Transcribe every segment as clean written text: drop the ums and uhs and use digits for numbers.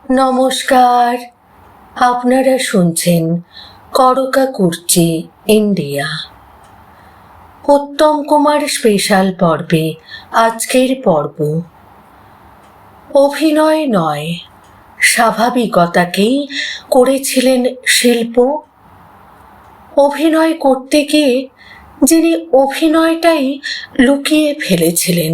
নমস্কার, আপনারা শুনছেন করকা কুর্চি ইন্ডিয়া। উত্তম কুমার স্পেশাল পর্বে আজকের পর্ব অভিনয় নয়, স্বাভাবিকতাকেই করেছিলেন শিল্প। অভিনয় করতে গিয়ে যিনি অভিনয়টাই লুকিয়ে ফেলেছিলেন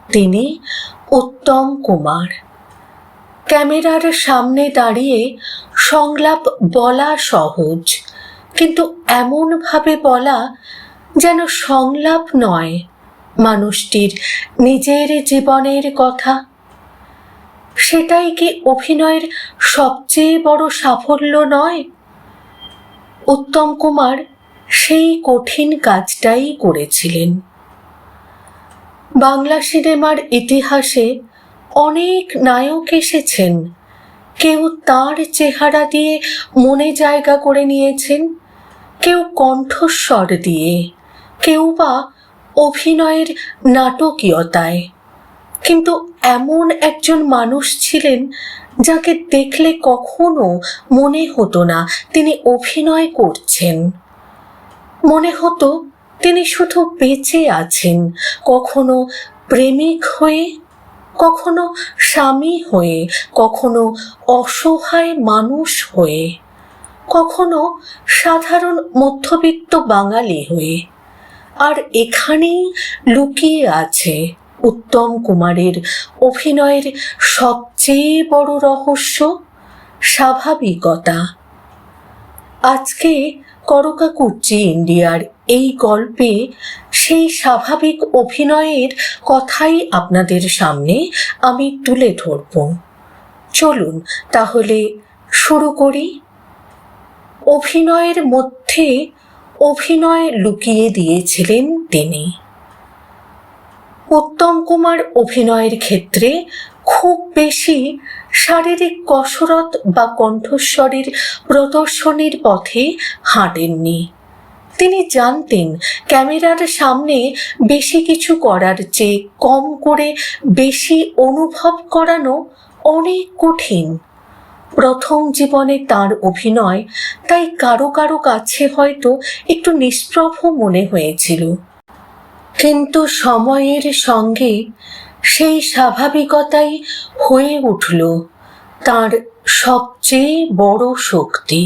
তিনি উত্তম কুমার। ক্যামেরার সামনে দাঁড়িয়ে সংলাপ বলা সহজ, কিন্তু এমনভাবে বলা যেন সংলাপ নয়, মানুষটির নিজের জীবনের কথা। সেটাই কি অভিনয়ের সবচেয়ে বড় সাফল্য নয়? উত্তম কুমার সেই কঠিন কাজটাই করেছিলেন। বাংলা সিনেমার ইতিহাসে অনেক নায়ক এসেছেন, কেউ তার চেহারা দিয়ে মনে জায়গা করে নিয়েছেন, কেউ কণ্ঠস্বর দিয়ে, কেউ বা অভিনয়ের নাটকীয়তায়। কিন্তু এমন একজন মানুষ ছিলেন যাকে দেখলে কখনো মনে হতো না তিনি অভিনয় করছেন। মনে হতো তিনি শুধু বেঁচে আছেন, কখনো প্রেমিক হয়ে, কখনো স্বামী হয়ে, কখনো অসহায় মানুষ হয়ে, কখনো সাধারণ মধ্যবিত্ত বাঙালি হয়ে। আর এখানেই লুকিয়ে আছে উত্তম কুমারের অভিনয়ের সবচেয়ে বড় রহস্য, স্বাভাবিকতা। আজকে করকা কুর্চি ইন্ডিয়ার এই গল্পে সেই স্বাভাবিক অভিনয়ের কথাই আপনাদের সামনে আমি তুলে ধরব। চলুন তাহলে শুরু করি। অভিনয়ের মধ্যে অভিনয় লুকিয়ে দিয়েছিলেন তিনি। উত্তম কুমার অভিনয়ের ক্ষেত্রে খুব বেশি শারীরিক কসরত বা কণ্ঠস্বরের প্রদর্শনীর পথে হাঁটেননি। তিনি জানতেন ক্যামেরার সামনে বেশি কিছু করার চেয়ে কম করে বেশি অনুভব করানো অনেক কঠিন। প্রথম জীবনে তার অভিনয় তাই কারো কারো কাছে হয়তো একটু নিষ্প্রভ মনে হয়েছিল, কিন্তু সময়ের সঙ্গে সেই স্বাভাবিকতাই হয়ে উঠল তার সবচেয়ে বড় শক্তি।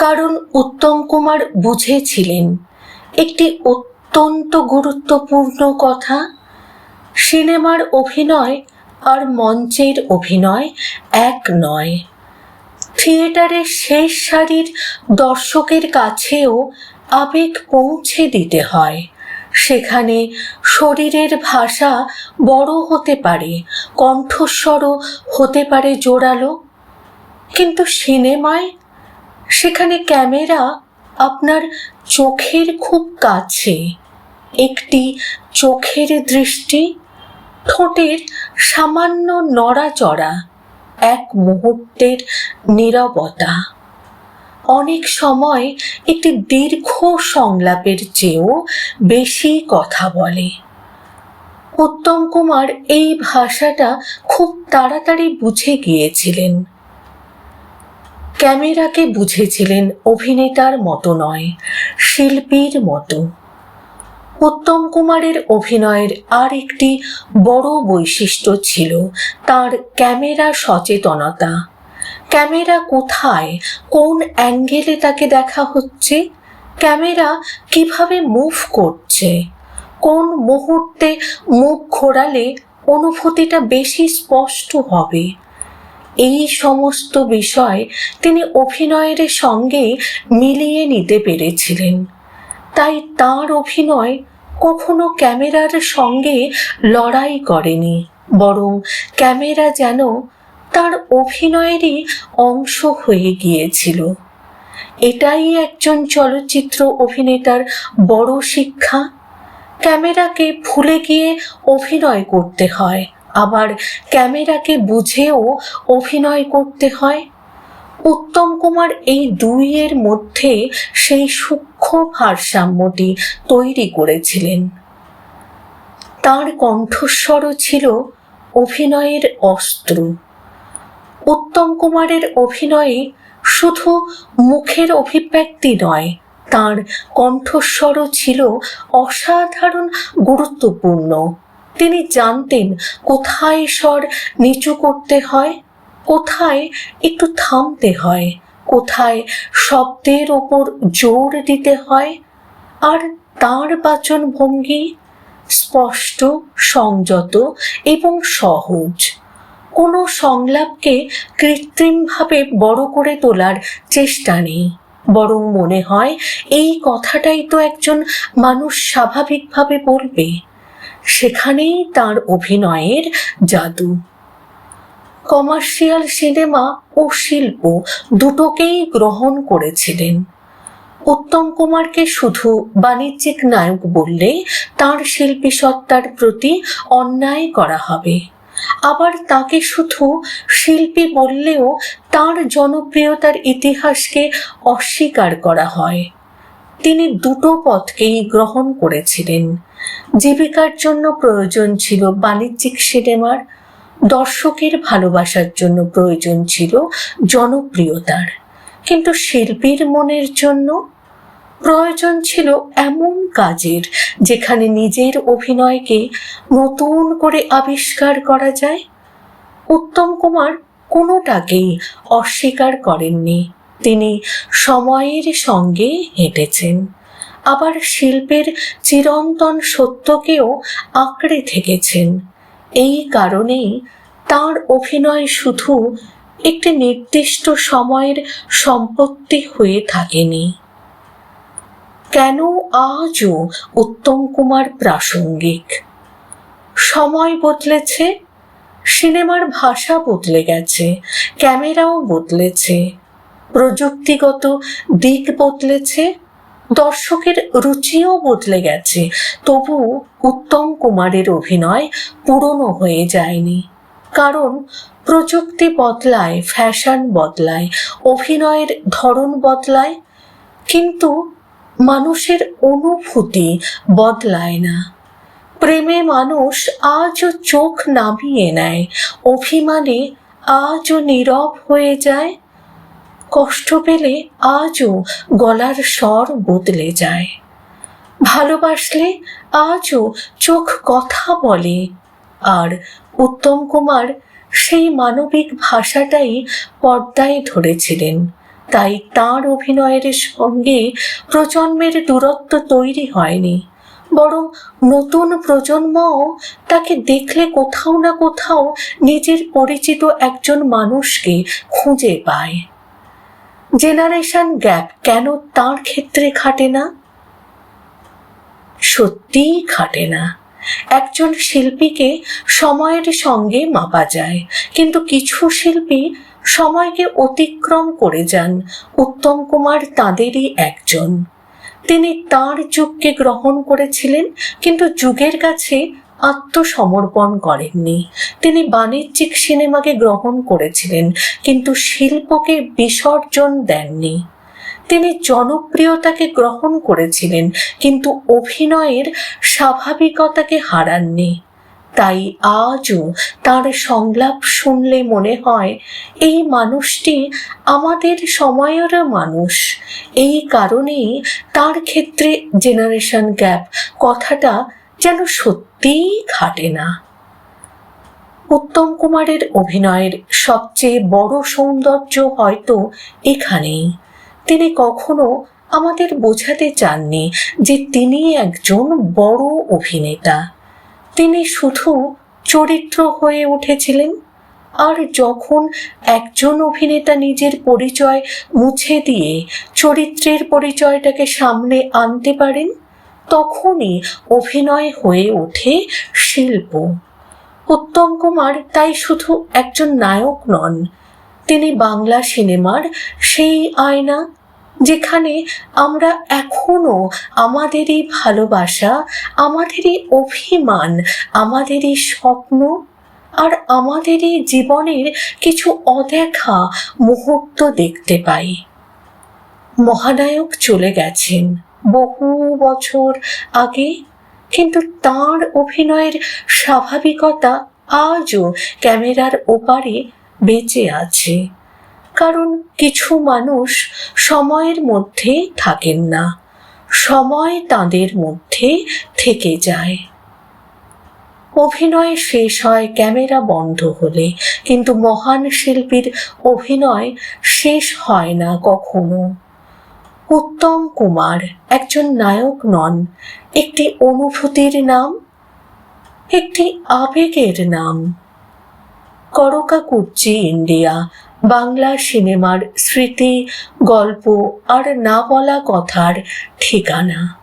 কারণ উত্তম কুমার বুঝেছিলেন একটি অত্যন্ত গুরুত্বপূর্ণ কথা, সিনেমার অভিনয় আর মঞ্চের অভিনয় এক নয়। থিয়েটারের শেষ সারির দর্শকের কাছেও আবেগ পৌঁছে দিতে হয়। সেখানে শরীরের ভাষা বড় হতে পারে, কণ্ঠস্বরও হতে পারে জোরালো, কিন্তু সিনেমায় সেখানে ক্যামেরা আপনার চোখের খুব কাছে। একটি চোখের দৃষ্টি, ঠোঁটের সামান্য নড়াচড়া, এক মুহূর্তের নীরবতা অনেক সময় একটি দীর্ঘ সংলাপের চেয়েও বেশি কথা বলে। উত্তম কুমার এই ভাষাটা খুব তাড়াতাড়ি বুঝে গিয়েছিলেন। ক্যামেরাকে বুঝেছিলেন অভিনেতার মতো নয়, শিল্পীর মতো। উত্তম কুমারের অভিনয়ের আর একটি বড় বৈশিষ্ট্য ছিল তার ক্যামেরা সচেতনতা। ক্যামেরা কোথায়, কোন অ্যাঙ্গেলে তাকে দেখা হচ্ছে, ক্যামেরা কিভাবে মুভ করছে, কোন মুহূর্তে মুখ ঘোরালে অনুভূতিটা বেশি স্পষ্ট হবে, এই সমস্ত বিষয় তিনি অভিনয়ের সঙ্গে মিলিয়ে নিতে পেরেছিলেন। তাই তার অভিনয় কখনো ক্যামেরার সঙ্গে লড়াই করেনি, বরং ক্যামেরা যেন তার অভিনয়েরই অংশ হয়ে গিয়েছিল। এটাই একজন চলচ্চিত্র অভিনেতার বড় শিক্ষা। ক্যামেরাকে ভুলে গিয়ে অভিনয় করতে হয়, আবার ক্যামেরাকে বুঝেও অভিনয় করতে হয়। উত্তম কুমার এই দুইয়ের মধ্যে সেই সূক্ষ্ম ভারসাম্যটি তৈরি করেছিলেন। তার কণ্ঠস্বরও ছিল অভিনয়ের অস্ত্র। উত্তম কুমারের অভিনয়ে শুধু মুখের অভিব্যক্তি নয়, তার কণ্ঠস্বরও ছিল অসাধারণ গুরুত্বপূর্ণ। তিনি জানতেন কোথায় স্বর নিচু করতে হয়, কোথায় একটু থামতে হয়, কোথায় শব্দের ওপর জোর দিতে হয়। আর তার বাচন ভঙ্গি স্পষ্ট, সংযত এবং সহজ। কোনো সংলাপকে কৃত্রিমভাবে বড় করে তোলার চেষ্টা নেই, বরং মনে হয় এই কথাটাই তো একজন মানুষ স্বাভাবিকভাবে বলবে। সেখানেই তার অভিনয়ের জাদু। কমার্শিয়াল সিনেমা ও শিল্প দুটোকেই গ্রহণ করেছিলেন। উত্তম কুমারকে শুধু বাণিজ্যিক নায়ক বললে তার শিল্পী সত্তার প্রতি অন্যায় করা হবে, আবার তাকে শুধু শিল্পী বললেও তার জনপ্রিয়তার ইতিহাসকে অস্বীকার করা হয়। তিনি দুটো পথকেই গ্রহণ করেছিলেন। জীবিকার জন্য প্রয়োজন ছিল বাণিজ্যিক সিনেমার, দর্শকের ভালোবাসার জন্য প্রয়োজন ছিল জনপ্রিয়তার, কিন্তু শিল্পীর মনের জন্য প্রয়োজন ছিল এমন কাজের যেখানে নিজের অভিনয়কে নতুন করে আবিষ্কার করা যায়। উত্তম কুমার কোনোটাকেই অস্বীকার করেননি। তিনি সময়ের সঙ্গে হেঁটেছেন, আবার শিল্পের চিরন্তন সত্যকেও আঁকড়ে থেকেছেন। এই কারণেই তার অভিনয় শুধু একটি নির্দিষ্ট সময়ের সম্পত্তি হয়ে থাকেনি। কেন আজও উত্তম কুমার প্রাসঙ্গিক? সময় বদলেছে, সিনেমার ভাষা বদলে গেছে, ক্যামেরাও বদলেছে, প্রযুক্তিগত দিক বদলেছে, দর্শকের রুচিও বদলে গেছে। তবু উত্তম কুমারের অভিনয় পুরনো হয়ে যায়নি, কারণ প্রযুক্তি বদলায়, ফ্যাশন বদলায়, অভিনয়ের ধরন বদলায়, কিন্তু মানুষের অনুভূতি বদলায় না। প্রেমে মানুষ আজও চোখ নামিয়ে নেয়, অভিমানে আজও নীরব হয়ে যায়, কষ্ট পেলে আজও গলার স্বর বদলে যায়, ভালোবাসলে আজও চোখ কথা বলে। আর উত্তম কুমার সেই মানবিক ভাষাটাই পর্দায় ধরেছিলেন। তাই তার অভিনয়ের সঙ্গে প্রজন্মের দূরত্ব তৈরি হয়নি, বরং নতুন প্রজন্মও তাকে দেখলে কোথাও না কোথাও নিজের পরিচিত একজন মানুষকে খুঁজে পায়। জেনারেশন গ্যাপ কেন তার ক্ষেত্রে খাটে না? সত্যিই খাটে না। একজন শিল্পীকে সময়ের সঙ্গে মাপা যায়, কিন্তু কিছু শিল্পী সময়কে অতিক্রম করে যান। উত্তম কুমার তাঁদেরই একজন। তিনি তার যুগকে গ্রহণ করেছিলেন, কিন্তু যুগের কাছে আত্মসমর্পণ করেননি। তিনি বাণিজ্যিক সিনেমাকে গ্রহণ করেছিলেন, কিন্তু শিল্পকে বিসর্জন দেননি। তিনি জনপ্রিয়তাকে গ্রহণ করেছিলেন, কিন্তু অভিনয়ের স্বাভাবিকতাকে হারাননি। তাই আজও তার সংলাপ শুনলে মনে হয় এই মানুষটি আমাদের সময়েরও মানুষ। এই কারণেই তার ক্ষেত্রে জেনারেশন গ্যাপ কথাটা যেন সত্যিই খাটে না। উত্তম কুমারের অভিনয়ের সবচেয়ে বড় সৌন্দর্য হয়তো এখানেই। তিনি কখনো আমাদের বোঝাতে চাননি যে তিনি একজন বড় অভিনেতা। তিনি শুধু চরিত্র হয়ে উঠেছিলেন। আর যখন একজন অভিনেতা নিজের পরিচয় মুছে দিয়ে চরিত্রের পরিচয়টাকে সামনে আনতে পারেন, তখনই অভিনয় হয়ে ওঠে শিল্প। উত্তম কুমার তাই শুধু একজন নায়ক নন, তিনি বাংলা সিনেমার সেই আয়না যেখানে আমরা এখনো আমাদেরই ভালোবাসা, আমাদেরই অভিমান, আমাদেরই স্বপ্ন আর আমাদেরই জীবনের কিছু অদেখা মুহূর্ত দেখতে পাই। মহানায়ক চলে গেছেন বহু বছর আগে, কিন্তু তার অভিনয়ের স্বাভাবিকতা আজও ক্যামেরার ওপারে বেঁচে আছে, কারণ কিছু মানুষ সময়ের মধ্যে থাকেন না, সময় তাদের মধ্যে থেকে যায়। অভিনয় শেষ হয় ক্যামেরা বন্ধ হলে, কিন্তু মহান শিল্পীর অভিনয় শেষ হয় না কখনো। উত্তম কুমার একজন নায়ক নন, একটি অনুভূতির নাম, একটি আবেগের নাম। করকাকুচ্চি ইন্ডিয়া বাংলা সিনেমার স্মৃতি, গল্প আর না বলা কথার ঠিকানা।